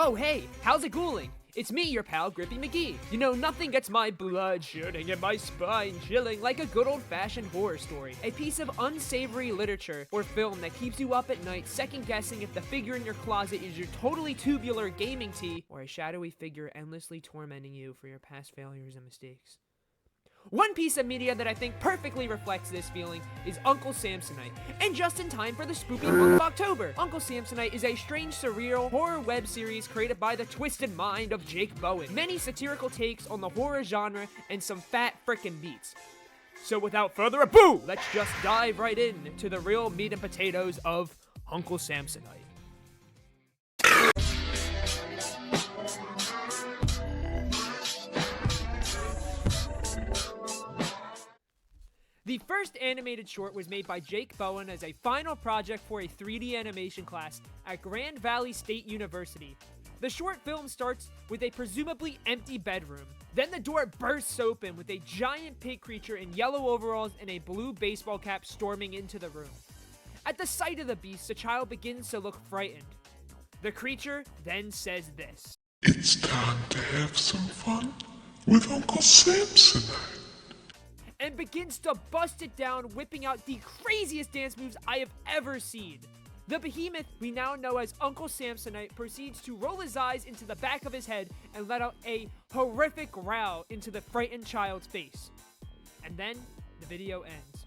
Oh hey, how's it gooling? It's me, your pal, Grippy McGee. You know, nothing gets my blood shooting and my spine chilling like a good old-fashioned horror story. A piece of unsavory literature or film that keeps you up at night second-guessing if the figure in your closet is your totally tubular gaming tee or a shadowy figure endlessly tormenting you for your past failures and mistakes. One piece of media that I think perfectly reflects this feeling is Uncle Samsonite, and just in time for the spooky month of October. Uncle Samsonite is a strange, surreal horror web series created by the twisted mind of Jake Bowen. Many satirical takes on the horror genre and some fat frickin' beats. So without further ado, let's just dive right in to the real meat and potatoes of Uncle Samsonite. The first animated short was made by Jake Bowen as a final project for a 3D animation class at Grand Valley State University. The short film starts with a presumably empty bedroom. Then the door bursts open with a giant pig creature in yellow overalls and a blue baseball cap storming into the room. At the sight of the beast, the child begins to look frightened. The creature then says this. It's time to have some fun with Uncle Samsonite. And begins to bust it down, whipping out the craziest dance moves I have ever seen. The behemoth we now know as Uncle Samsonite proceeds to roll his eyes into the back of his head and let out a horrific growl into the frightened child's face. And then the video ends.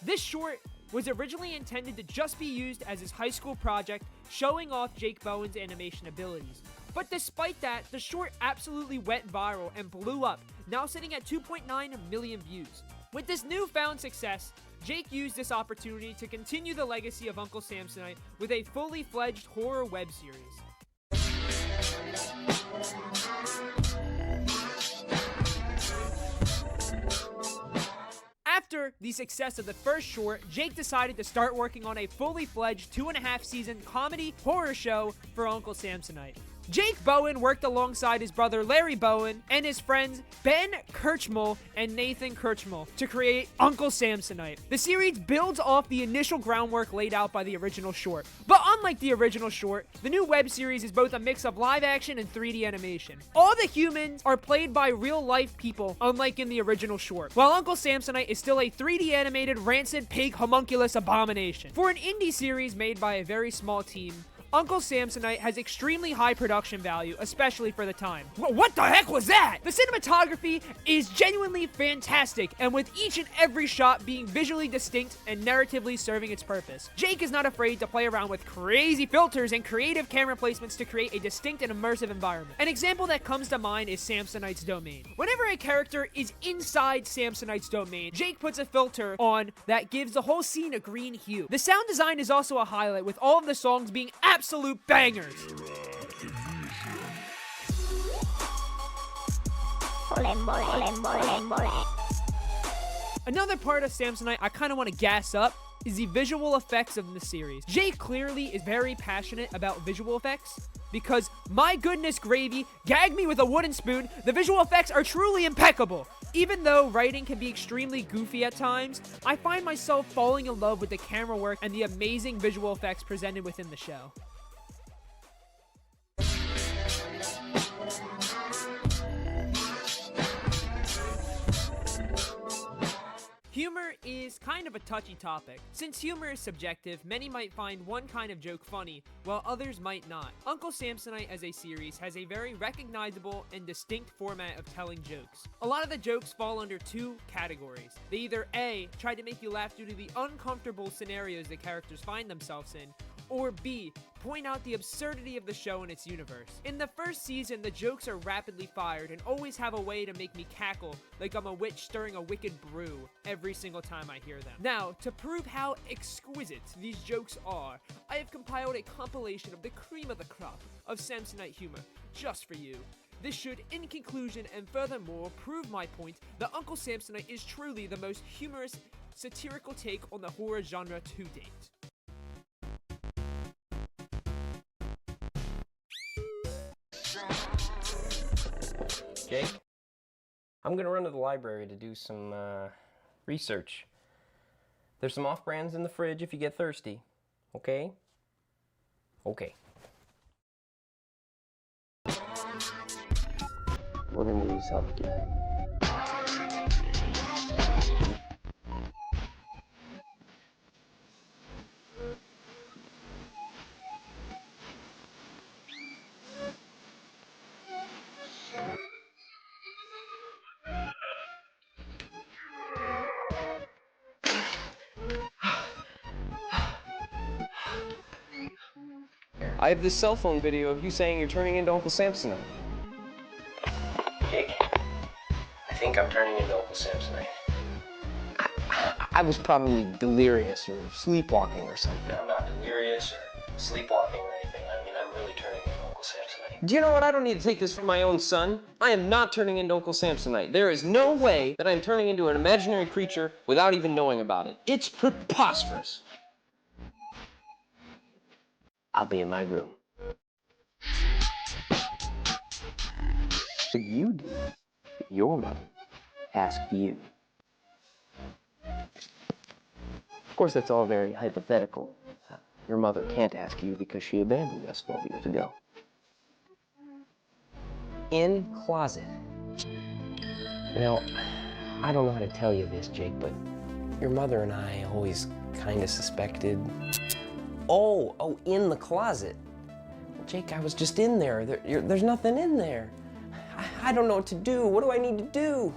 This short was originally intended to just be used as his high school project, showing off Jake Bowen's animation abilities. But despite that, the short absolutely went viral and blew up, now sitting at 2.9 million views. With this newfound success, Jake used this opportunity to continue the legacy of Uncle Samsonite with a fully fledged horror web series. After the success of the first short, Jake decided to start working on a fully fledged 2.5 season comedy horror show for Uncle Samsonite. Jake Bowen worked alongside his brother Larry Bowen and his friends Ben Kirchmal and Nathan Kirchmal to create Uncle Samsonite. The series builds off the initial groundwork laid out by the original short. But unlike the original short, the new web series is both a mix of live action and 3D animation. All the humans are played by real-life people, unlike in the original short, while Uncle Samsonite is still a 3D animated rancid pig homunculus abomination. For an indie series made by a very small team, Uncle Samsonite has extremely high production value, especially for the time. What the heck was that? The cinematography is genuinely fantastic, and with each and every shot being visually distinct and narratively serving its purpose. Jake is not afraid to play around with crazy filters and creative camera placements to create a distinct and immersive environment. An example that comes to mind is Samsonite's domain. Whenever a character is inside Samsonite's domain, Jake puts a filter on that gives the whole scene a green hue. The sound design is also a highlight, with all of the songs being absolute bangers. Another part of Samsonite I kind of want to gas up is the visual effects of the series. Jake clearly is very passionate about visual effects because, my goodness gravy, gag me with a wooden spoon, the visual effects are truly impeccable. Even though writing can be extremely goofy at times, I find myself falling in love with the camera work and the amazing visual effects presented within the show. Humor is kind of a touchy topic. Since humor is subjective, many might find one kind of joke funny, while others might not. Uncle Samsonite as a series has a very recognizable and distinct format of telling jokes. A lot of the jokes fall under two categories. They either A, try to make you laugh due to the uncomfortable scenarios the characters find themselves in, or B, point out the absurdity of the show and its universe. In the first season, the jokes are rapidly fired and always have a way to make me cackle like I'm a witch stirring a wicked brew every single time I hear them. Now, to prove how exquisite these jokes are, I have compiled a compilation of the cream of the crop of Samsonite humor just for you. This should, in conclusion and furthermore, prove my point that Uncle Samsonite is truly the most humorous, satirical take on the horror genre to date. Jake, I'm gonna run to the library to do some research. There's some off-brands in the fridge if you get thirsty. Okay? Okay. We're gonna need help again. I have this cell phone video of you saying you're turning into Uncle Samsonite. Jake, I think I'm turning into Uncle Samsonite. I was probably delirious or sleepwalking or something. I'm not delirious or sleepwalking or anything. I mean, I'm really turning into Uncle Samsonite. Do you know what? I don't need to take this from my own son. I am not turning into Uncle Samsonite. There is no way that I'm turning into an imaginary creature without even knowing about it. It's preposterous. I'll be in my room. So you do. Your mother asked you. Of course, that's all very hypothetical. Your mother can't ask you because she abandoned us 12 years ago. In closet. Now, I don't know how to tell you this, Jake, but your mother and I always kind of suspected. Oh, in the closet. Well, Jake, I was just in there. There's nothing in there. I don't know what to do. What do I need to do?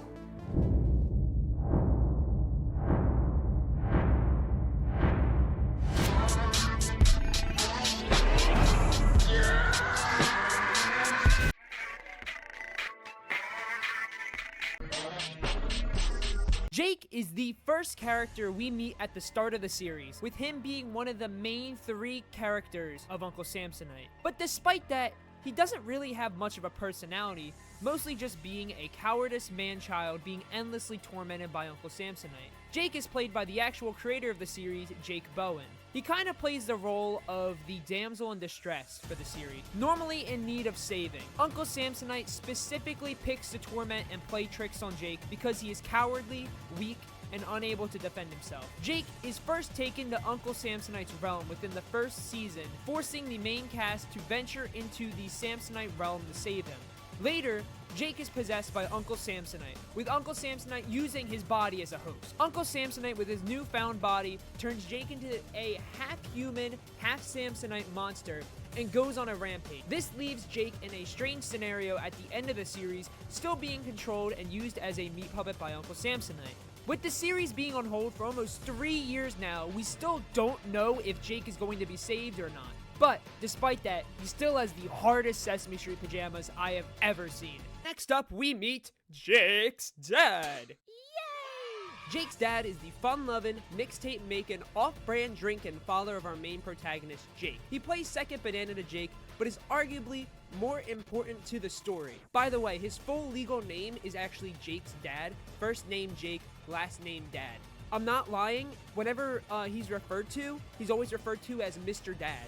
Jake is the first character we meet at the start of the series, with him being one of the main 3 characters of Uncle Samsonite. But despite that, he doesn't really have much of a personality, mostly just being a cowardice man-child being endlessly tormented by Uncle Samsonite. Jake is played by the actual creator of the series, Jake Bowen. He kind of plays the role of the damsel in distress for the series, normally in need of saving. Uncle Samsonite specifically picks to torment and play tricks on Jake because he is cowardly, weak, and unable to defend himself. Jake is first taken to Uncle Samsonite's realm within the first season, forcing the main cast to venture into the Samsonite realm to save him. Later, Jake is possessed by Uncle Samsonite, with Uncle Samsonite using his body as a host. Uncle Samsonite, with his newfound body, turns Jake into a half-human, half-Samsonite monster and goes on a rampage. This leaves Jake in a strange scenario at the end of the series, still being controlled and used as a meat puppet by Uncle Samsonite. With the series being on hold for almost 3 years now, we still don't know if Jake is going to be saved or not. But despite that, he still has the hardest Sesame Street pajamas I have ever seen. Next up, we meet Jake's dad. Yay! Jake's dad is the fun-loving, mixtape-making, off-brand drinking father of our main protagonist, Jake. He plays second banana to Jake, but is arguably more important to the story. By the way, his full legal name is actually Jake's dad. First name Jake, last name Dad. I'm not lying. Whenever he's referred to, he's always referred to as Mr. Dad.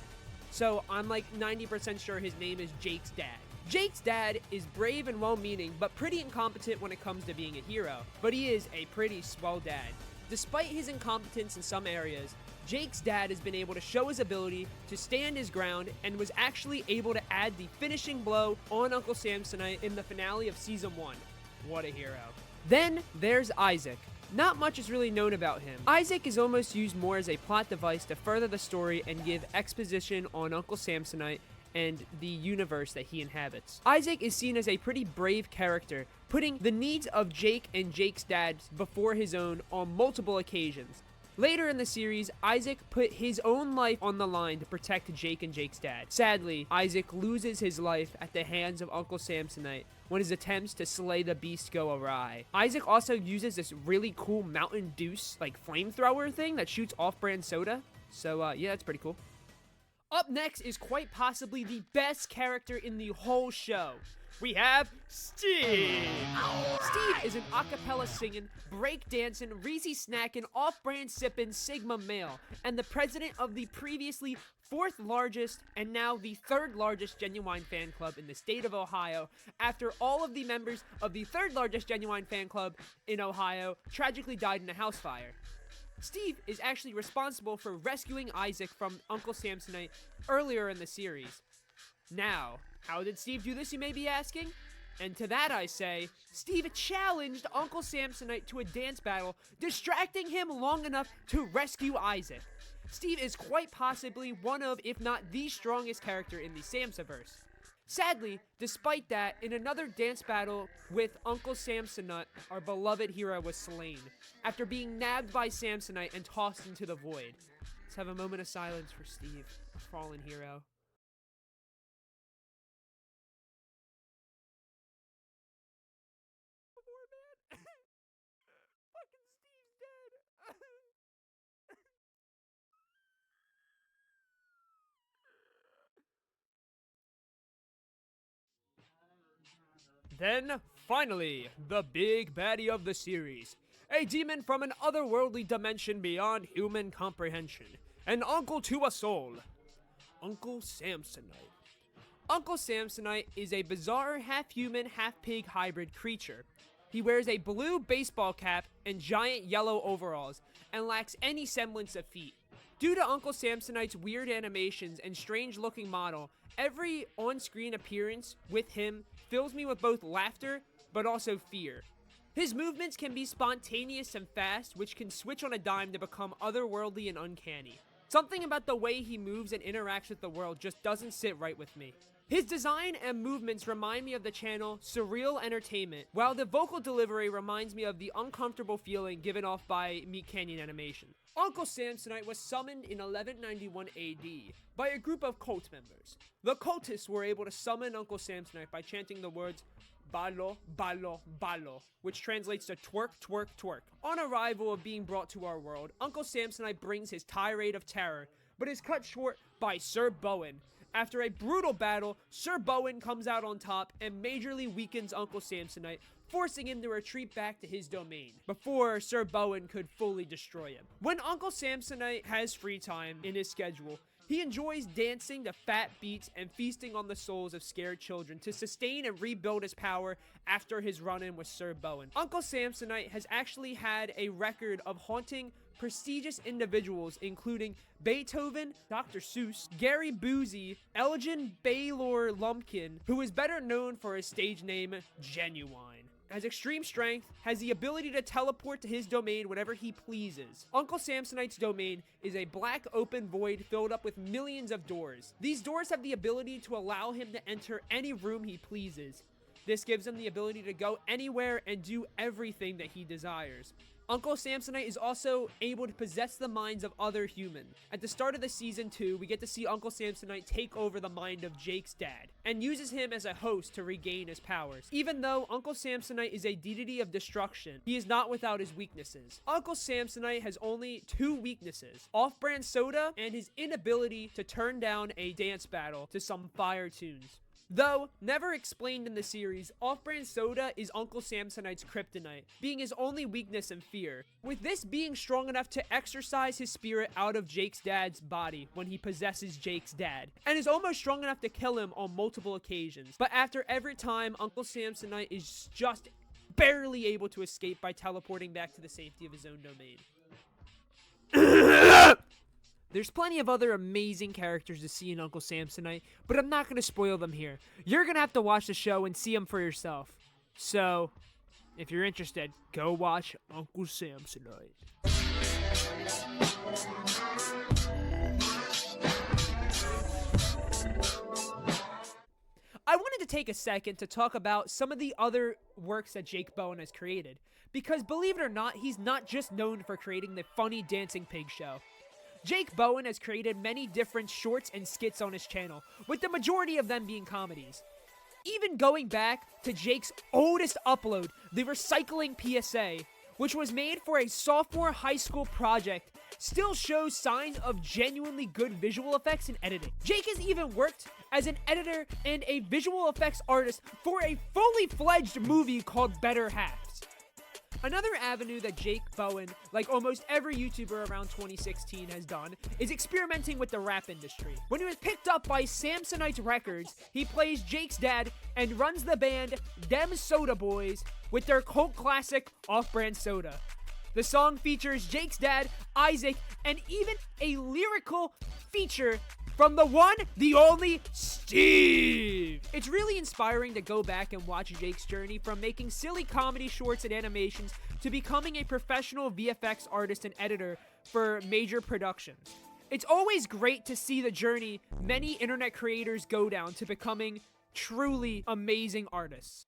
So I'm like 90% sure his name is Jake's dad. Jake's dad is brave and well-meaning, but pretty incompetent when it comes to being a hero. But he is a pretty swell dad. Despite his incompetence in some areas, Jake's dad has been able to show his ability to stand his ground and was actually able to add the finishing blow on Uncle Samsonite in the finale of Season 1. What a hero. Then there's Isaac. Not much is really known about him. Isaac is almost used more as a plot device to further the story and give exposition on Uncle Samsonite and the universe that he inhabits. Isaac is seen as a pretty brave character, putting the needs of Jake and Jake's dad before his own on multiple occasions. Later in the series, Isaac put his own life on the line to protect Jake and Jake's dad. Sadly, Isaac loses his life at the hands of Uncle Samsonite when his attempts to slay the beast go awry. Isaac also uses this really cool Mountain Dew like flamethrower thing that shoots off-brand soda. So yeah, that's pretty cool. Up next is quite possibly the best character in the whole show. We have Steve. Steve is an acapella singing, break dancing, Reezy snacking, off-brand sipping Sigma male, and the president of the previously 4th largest and now the 3rd largest Genuine fan club in the state of Ohio, after all of the members of the 3rd largest Genuine fan club in Ohio tragically died in a house fire. Steve is actually responsible for rescuing Isaac from Uncle Samsonite earlier in the series. Now, how did Steve do this, you may be asking? And to that I say, Steve challenged Uncle Samsonite to a dance battle, distracting him long enough to rescue Isaac. Steve is quite possibly one of, if not the strongest character in the Samsaverse. Sadly, despite that, in another dance battle with Uncle Samsonite, our beloved hero was slain, after being nabbed by Samsonite and tossed into the void. Let's have a moment of silence for Steve, our fallen hero. Poor man. Fucking Steve's dead. Then, finally, the big baddie of the series. A demon from an otherworldly dimension beyond human comprehension. An uncle to us all. Uncle Samsonite. Uncle Samsonite is a bizarre half-human, half-pig hybrid creature. He wears a blue baseball cap and giant yellow overalls, and lacks any semblance of feet. Due to Uncle Samsonite's weird animations and strange-looking model, every on-screen appearance with him fills me with both laughter, but also fear. His movements can be spontaneous and fast, which can switch on a dime to become otherworldly and uncanny. Something about the way he moves and interacts with the world just doesn't sit right with me. His design and movements remind me of the channel Surreal Entertainment, while the vocal delivery reminds me of the uncomfortable feeling given off by Meat Canyon Animation. Uncle Samsonite was summoned in 1191 AD by a group of cult members. The cultists were able to summon Uncle Samsonite by chanting the words "Balo, balo, balo," which translates to twerk, twerk, twerk. On arrival of being brought to our world, Uncle Samsonite brings his tirade of terror, but is cut short by Sir Bowen. After a brutal battle, Sir Bowen comes out on top and majorly weakens Uncle Samsonite, forcing him to retreat back to his domain, before Sir Bowen could fully destroy him. When Uncle Samsonite has free time in his schedule, he enjoys dancing to fat beats and feasting on the souls of scared children to sustain and rebuild his power after his run-in with Sir Bowen. Uncle Samsonite has actually had a record of haunting prestigious individuals including Beethoven, Dr. Seuss, Gary Busey, Elgin Baylor Lumpkin, who is better known for his stage name Genuine. Has extreme strength, has the ability to teleport to his domain whenever he pleases. Uncle Samsonite's domain is a black open void filled up with millions of doors. These doors have the ability to allow him to enter any room he pleases. This gives him the ability to go anywhere and do everything that he desires. Uncle Samsonite is also able to possess the minds of other humans. At the start of the season 2, we get to see Uncle Samsonite take over the mind of Jake's dad, and uses him as a host to regain his powers. Even though Uncle Samsonite is a deity of destruction, he is not without his weaknesses. Uncle Samsonite has only 2 weaknesses: off-brand soda and his inability to turn down a dance battle to some fire tunes. Though never explained in the series, off-brand soda is Uncle Samsonite's kryptonite, being his only weakness and fear, with this being strong enough to exorcise his spirit out of Jake's dad's body when he possesses Jake's dad, and is almost strong enough to kill him on multiple occasions. But after every time, Uncle Samsonite is just barely able to escape by teleporting back to the safety of his own domain. There's plenty of other amazing characters to see in Uncle Samsonite, but I'm not going to spoil them here. You're going to have to watch the show and see them for yourself. So, if you're interested, go watch Uncle Samsonite. I wanted to take a second to talk about some of the other works that Jake Bowen has created, because believe it or not, he's not just known for creating the funny dancing pig show. Jake Bowen has created many different shorts and skits on his channel, with the majority of them being comedies. Even going back to Jake's oldest upload, the Recycling PSA, which was made for a sophomore high school project, still shows signs of genuinely good visual effects and editing. Jake has even worked as an editor and a visual effects artist for a fully fledged movie called Better Halves. Another avenue that Jake Bowen, like almost every YouTuber around 2016 has done, is experimenting with the rap industry. When he was picked up by Samsonite Records, he plays Jake's dad and runs the band Dem Soda Boys with their cult classic Off-Brand Soda. The song features Jake's dad, Isaac, and even a lyrical feature from the one, the only, Steve! It's really inspiring to go back and watch Jake's journey from making silly comedy shorts and animations to becoming a professional VFX artist and editor for major productions. It's always great to see the journey many internet creators go down to becoming truly amazing artists.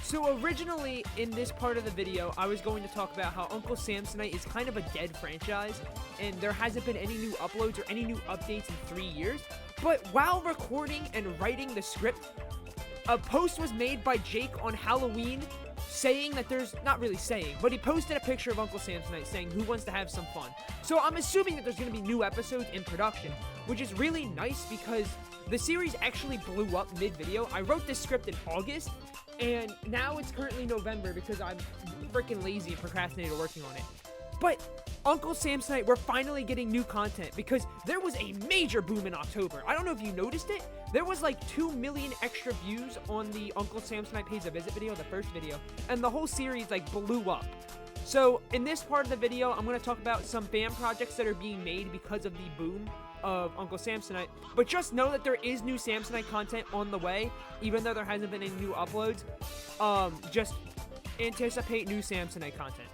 So originally, in this part of the video, I was going to talk about how Uncle Samsonite is kind of a dead franchise, and there hasn't been any new uploads or any new updates in 3 years. But while recording and writing the script, a post was made by Jake on Halloween saying that there's, not really saying, but he posted a picture of Uncle Samsonite saying, "Who wants to have some fun?" So I'm assuming that there's going to be new episodes in production, which is really nice because the series actually blew up mid-video. I wrote this script in August, and now it's currently November because I'm freaking lazy and procrastinated working on it. But Uncle Samsonite, we're finally getting new content because there was a major boom in October. I don't know if you noticed it. There was like 2 million extra views on the Uncle Samsonite Pays a Visit video, the first video, and the whole series like blew up. So in this part of the video, I'm going to talk about some fan projects that are being made because of the boom of Uncle Samsonite. But just know that there is new Samsonite content on the way, even though there hasn't been any new uploads. Just anticipate new Samsonite content.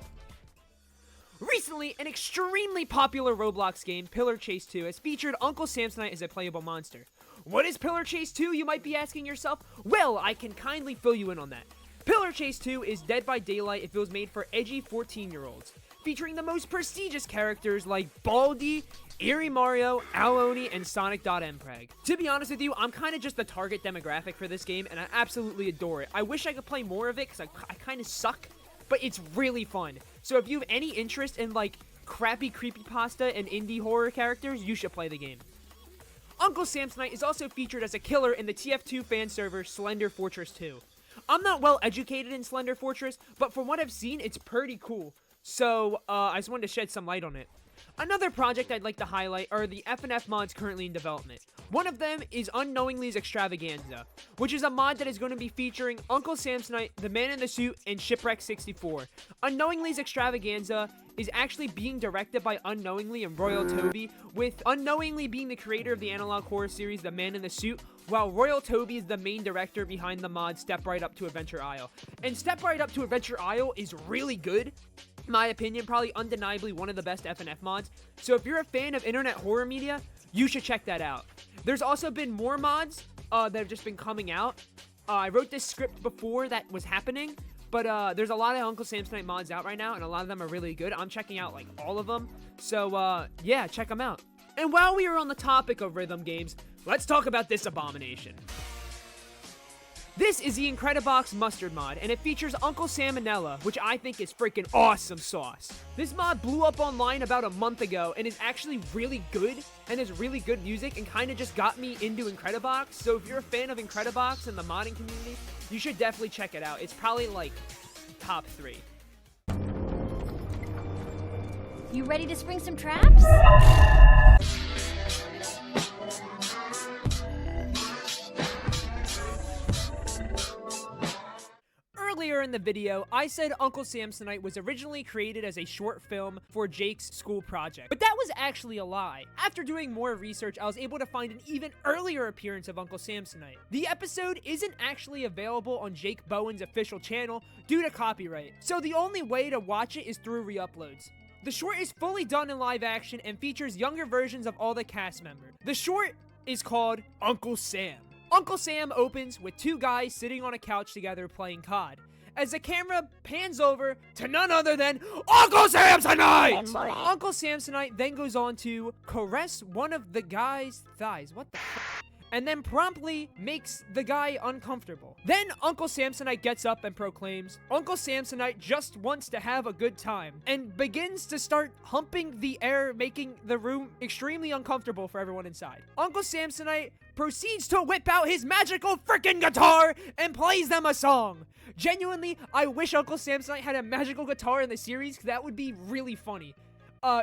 Recently, an extremely popular Roblox game, Pillar Chase 2, has featured Uncle Samsonite as a playable monster. What is Pillar Chase 2, you might be asking yourself? Well, I can kindly fill you in on that. Pillar Chase 2 is Dead by Daylight if it was made for edgy 14-year-olds, featuring the most prestigious characters like Baldi, Eerie Mario, Aloni, and Sonic.mpreg. To be honest with you, I'm kind of just the target demographic for this game, and I absolutely adore it. I wish I could play more of it, because I kind of suck, but it's really fun. So if you have any interest in, like, crappy creepypasta and indie horror characters, you should play the game. Uncle Samsonite is also featured as a killer in the TF2 fan server Slender Fortress 2. I'm not well educated in Slender Fortress, but from what I've seen, it's pretty cool. So, I just wanted to shed some light on it. Another project I'd like to highlight are the FNF mods currently in development. One of them is Unknowingly's Extravaganza, which is a mod that is going to be featuring Uncle Samsonite, the Man in the Suit, and Shipwreck 64. Unknowingly's Extravaganza is actually being directed by Unknowingly and Royal Toby, with Unknowingly being the creator of the analog horror series The Man in the Suit, while Royal Toby is the main director behind the mod Step Right Up to Adventure Isle. And Step Right Up to Adventure Isle is really good. In my opinion, probably undeniably one of the best FNF mods. So if you're a fan of internet horror media, you should check that out. There's also been more mods that have just been coming out. I wrote this script before that was happening, but there's a lot of Uncle Samsonite mods out right now, and a lot of them are really good. I'm checking out like all of them. So yeah, check them out. And while we are on the topic of rhythm games, let's talk about this abomination. This is the Incredibox Mustard mod, and it features Uncle Salmonella, which I think is freaking awesome sauce. This mod blew up online about a month ago, and is actually really good, and is really good music, and kind of just got me into Incredibox. So if you're a fan of Incredibox and the modding community, you should definitely check it out. It's probably like top 3. You ready to spring some traps? Earlier in the video, I said Uncle Samsonite was originally created as a short film for Jake's school project, but that was actually a lie. After doing more research, I was able to find an even earlier appearance of Uncle Samsonite. The episode isn't actually available on Jake Bowen's official channel due to copyright, so the only way to watch it is through re-uploads. The short is fully done in live action and features younger versions of all the cast members. The short is called Uncle Sam. Uncle Sam opens with 2 guys sitting on a couch together playing COD, as the camera pans over to none other than Uncle Samsonite! Uncle Samsonite then goes on to caress one of the guy's thighs. What the f***? And then promptly makes the guy uncomfortable. Then Uncle Samsonite gets up and proclaims, Uncle Samsonite just wants to have a good time, and begins to start humping the air, making the room extremely uncomfortable for everyone inside. Uncle Samsonite proceeds to whip out his magical freaking guitar and plays them a song. Genuinely, I wish Uncle Samsonite had a magical guitar in the series, because that would be really funny.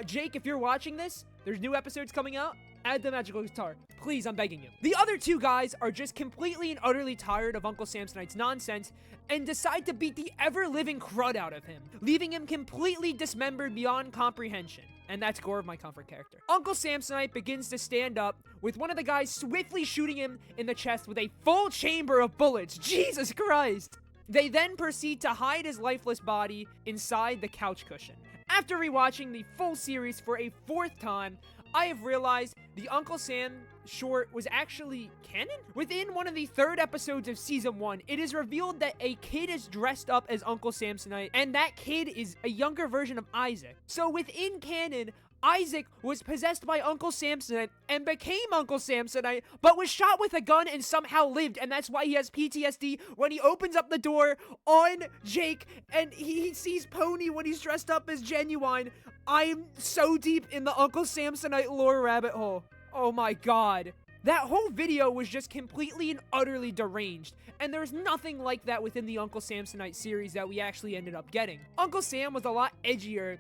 Jake, if you're watching this, there's new episodes coming out. Add the magical guitar. Please, I'm begging you. The other two guys are just completely and utterly tired of Uncle Samsonite's nonsense and decide to beat the ever-living crud out of him, leaving him completely dismembered beyond comprehension. And that's Gore of my comfort character. Uncle Samsonite begins to stand up, with one of the guys swiftly shooting him in the chest with a full chamber of bullets. Jesus Christ! They then proceed to hide his lifeless body inside the couch cushion. After rewatching the full series for a fourth time, I have realized the Uncle Sam short was actually canon? Within one of the third episodes of season 1, it is revealed that a kid is dressed up as Uncle Samsonite, and that kid is a younger version of Isaac. So within canon, Isaac was possessed by Uncle Samsonite and became Uncle Samsonite, but was shot with a gun and somehow lived, and that's why he has PTSD when he opens up the door on Jake and he sees Pony when he's dressed up as Genuine. I am so deep in the Uncle Samsonite lore rabbit hole. Oh my god. That whole video was just completely and utterly deranged, and there's nothing like that within the Uncle Samsonite series that we actually ended up getting. Uncle Sam was a lot edgier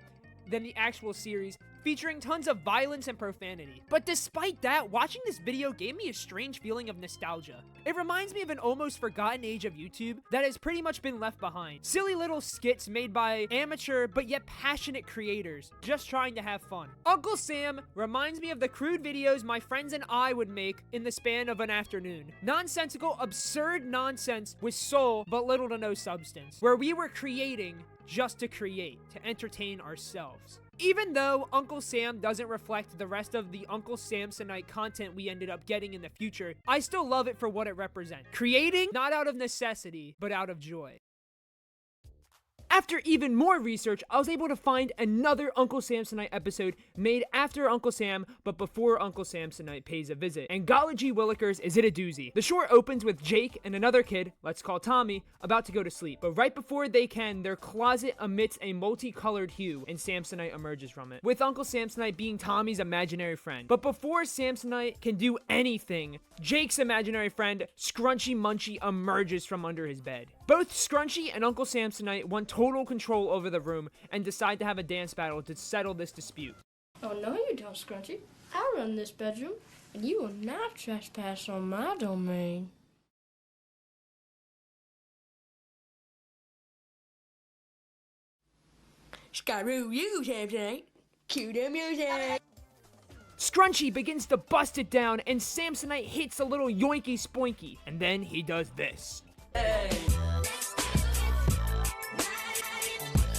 than the actual series, featuring tons of violence and profanity. But despite that, watching this video gave me a strange feeling of nostalgia. It reminds me of an almost forgotten age of YouTube that has pretty much been left behind. Silly little skits made by amateur but yet passionate creators, just trying to have fun. Uncle Sam reminds me of the crude videos my friends and I would make in the span of an afternoon. Nonsensical, absurd nonsense with soul but little to no substance, where we were creating just to create, to entertain ourselves. Even though Uncle Sam doesn't reflect the rest of the Uncle Samsonite content we ended up getting in the future, I still love it for what it represents. Creating, not out of necessity, but out of joy. After even more research, I was able to find another Uncle Samsonite episode made after Uncle Sam, but before Uncle Samsonite pays a visit. And golly gee willikers, is it a doozy. The short opens with Jake and another kid, let's call Tommy, about to go to sleep. But right before they can, their closet emits a multicolored hue, and Samsonite emerges from it, with Uncle Samsonite being Tommy's imaginary friend. But before Samsonite can do anything, Jake's imaginary friend, Scrunchy Munchy, emerges from under his bed. Both Scrunchy and Uncle Samsonite want total control over the room and decide to have a dance battle to settle this dispute. Oh, no you don't, Scrunchy. I run this bedroom, and you will not trespass on my domain. Screw you, Samsonite. Cue the music. Scrunchy begins to bust it down, and Samsonite hits a little yoinky spoinky, and then he does this. Hey.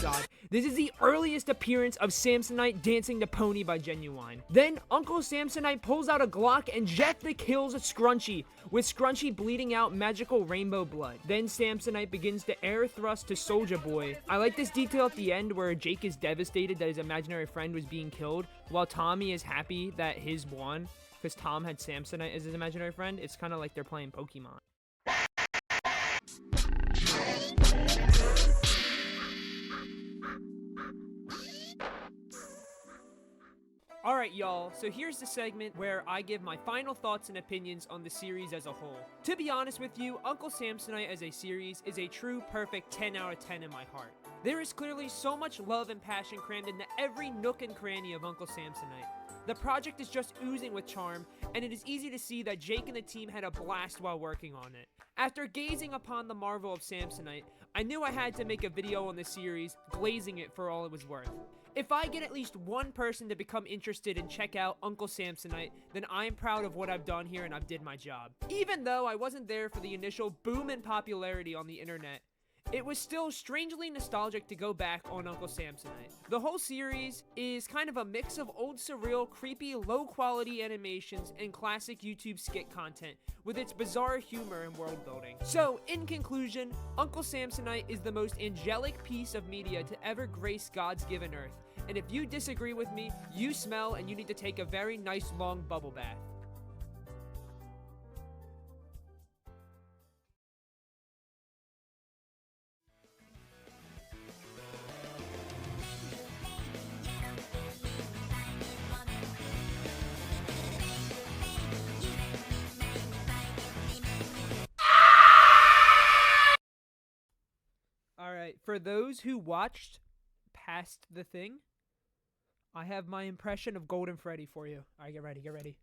God. This is the earliest appearance of Samsonite dancing to Pony by Genuine. Then Uncle Samsonite pulls out a Glock and Jeff kills Scrunchy, with Scrunchy bleeding out magical rainbow blood. Then Samsonite begins to air thrust to Soulja Boy. I like this detail at the end where Jake is devastated that his imaginary friend was being killed, while Tommy is happy that his won, because Tom had Samsonite as his imaginary friend. It's kind of like they're playing Pokemon. Alright y'all, so here's the segment where I give my final thoughts and opinions on the series as a whole. To be honest with you, Uncle Samsonite as a series is a true perfect 10 out of 10 in my heart. There is clearly so much love and passion crammed into every nook and cranny of Uncle Samsonite. The project is just oozing with charm, and it is easy to see that Jake and the team had a blast while working on it. After gazing upon the marvel of Samsonite, I knew I had to make a video on the series, glazing it for all it was worth. If I get at least one person to become interested and check out Uncle Samsonite, then I'm proud of what I've done here and I've did my job. Even though I wasn't there for the initial boom in popularity on the internet, it was still strangely nostalgic to go back on Uncle Samsonite. The whole series is kind of a mix of old surreal, creepy, low-quality animations and classic YouTube skit content with its bizarre humor and world building. So, in conclusion, Uncle Samsonite is the most angelic piece of media to ever grace God's given earth. And if you disagree with me, you smell and you need to take a very nice long bubble bath. Alright, for those who watched past the thing, I have my impression of Golden Freddy for you. All right, get ready, get ready.